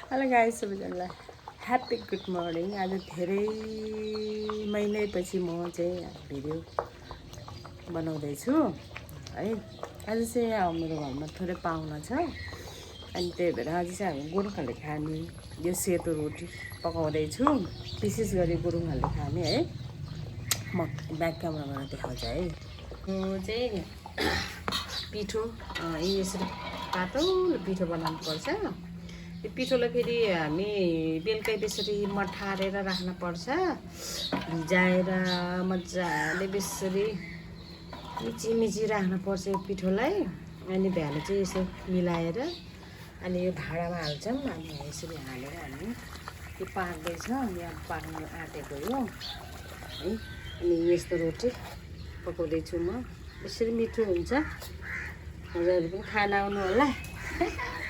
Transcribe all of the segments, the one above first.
Hello guys, सबैजनालाई happy good morning. आज धेरै महिनापछि म चाहिँ भिडियो बनाउँदैछु है। आज चाहिँ मेरो घरमा थोरै पाहुना छ, अनि त्यही भएर आज चाहिँ हामी गोर्खाले खाने यो सेतो रोटी पकाउँदैछु। विशेष गरी गुरुङहरूले खाने है। म ब्याक क्यामेराबाट देखाउँछ है। यो चाहिँ पिठो यसरी पातलो पिठो बनाउनु पर्छ। यो पिठोलाई फेरि हामी बेलुकै त्यसरी मठारेर राख्नुपर्छ, भिजाएर मजाले बेसरी मिची राख्नुपर्छ यो पिठोलाई। अनि बिहान चाहिँ यसो मिलाएर अनि यो भाँडामा हाल्छौँ। अनि यसरी हालेर हामी यो पाक्दैछ, यहाँ पाक्नु आँटेको यो है। अनि यस्तो रोटी पकाउँदैछु म। यसरी मिठो हुन्छ, हजुरहरू पनि खाना आउनु होला।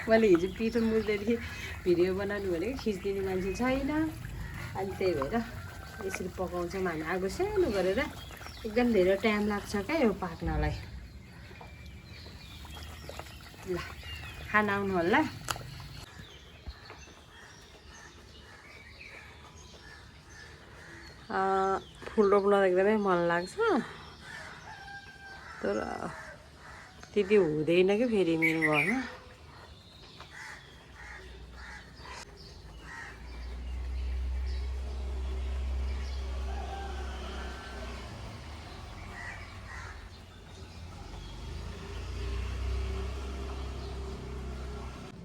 मैले हिजो पिठो मुच्दैदेखि भिडियो बनाउनु भनेको खिचिदिने मान्छे छैन, अनि त्यही भएर यसरी पकाउँछौँ हामी। आगो सानो गरेर एकदम धेरै टाइम लाग्छ क्या यो पाक्नलाई। ल खाना आउनु होला। फुल रोप्न एकदमै मन लाग्छ, तर त्यति हुँदैन कि फेरि मेरो घरमा।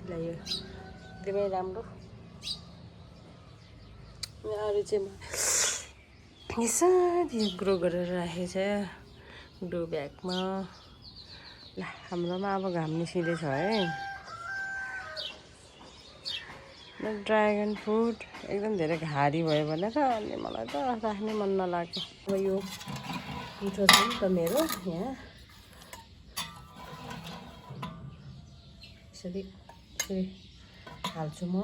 ल यो एकदमै राम्रो। अरू चाहिँ यसरी ग्रो गरेर राखेको छ ग्रो ब्यागमा। ल हाम्रोमा अब घाम निस्किँदैछ है। ड्रागन फ्रुट एकदम धेरै घारी भयो भनेर अनि मलाई त राख्नै मन नलाग्यो। अब यो पिठो छ नि त मेरो यहाँ, यसरी हाल्छु म।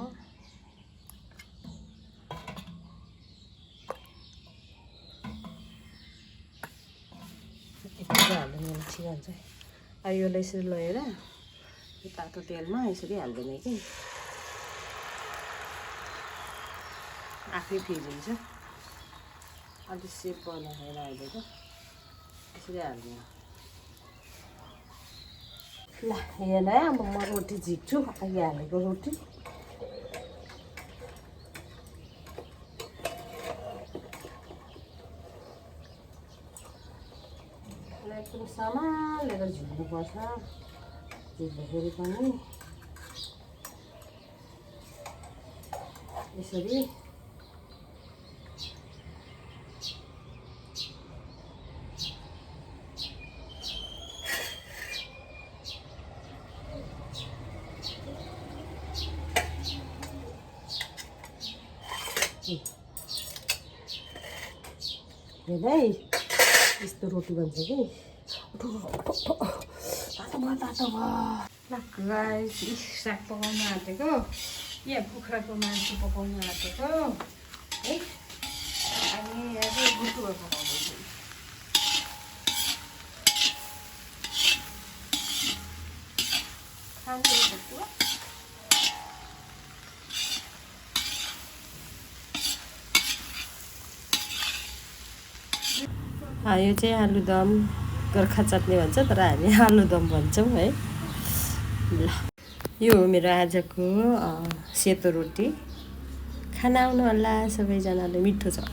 यति हाल्नु मेरो ठिक हुन्छ। अब योलाई यसरी लगेर यो तातो तेलमा यसरी हाल्दैन कि आफै फिलिन्छ। अलिक सेप बनाएर अहिले त यसरी हाल्दिनँ। ल यसलाई अब म रोटी झिक्छु, अघि हालेको रोटी। एकदम सम्हालेर झिक्नुपर्छ, झिक्दाखेरि पनि यसरी। हेर्दै यस्तो रोटी बन्छ कि तातो भयो। ल गाइस, साग पकाउनु आँटेको, यहाँ कुखुराको मासु पकाउनु आँटेको है। अनि यहाँ चाहिँ गुटुवा पकाउँदैछु। खानु गुटुवा यो चाहिँ आलुदम, गोर्खा चटनी भन्छ तर हामी आलुदम भन्छौँ है। ल यो हो मेरो आजको सेतो रोटी। खाना आउनु होला सबैजनाले, मिठो छ।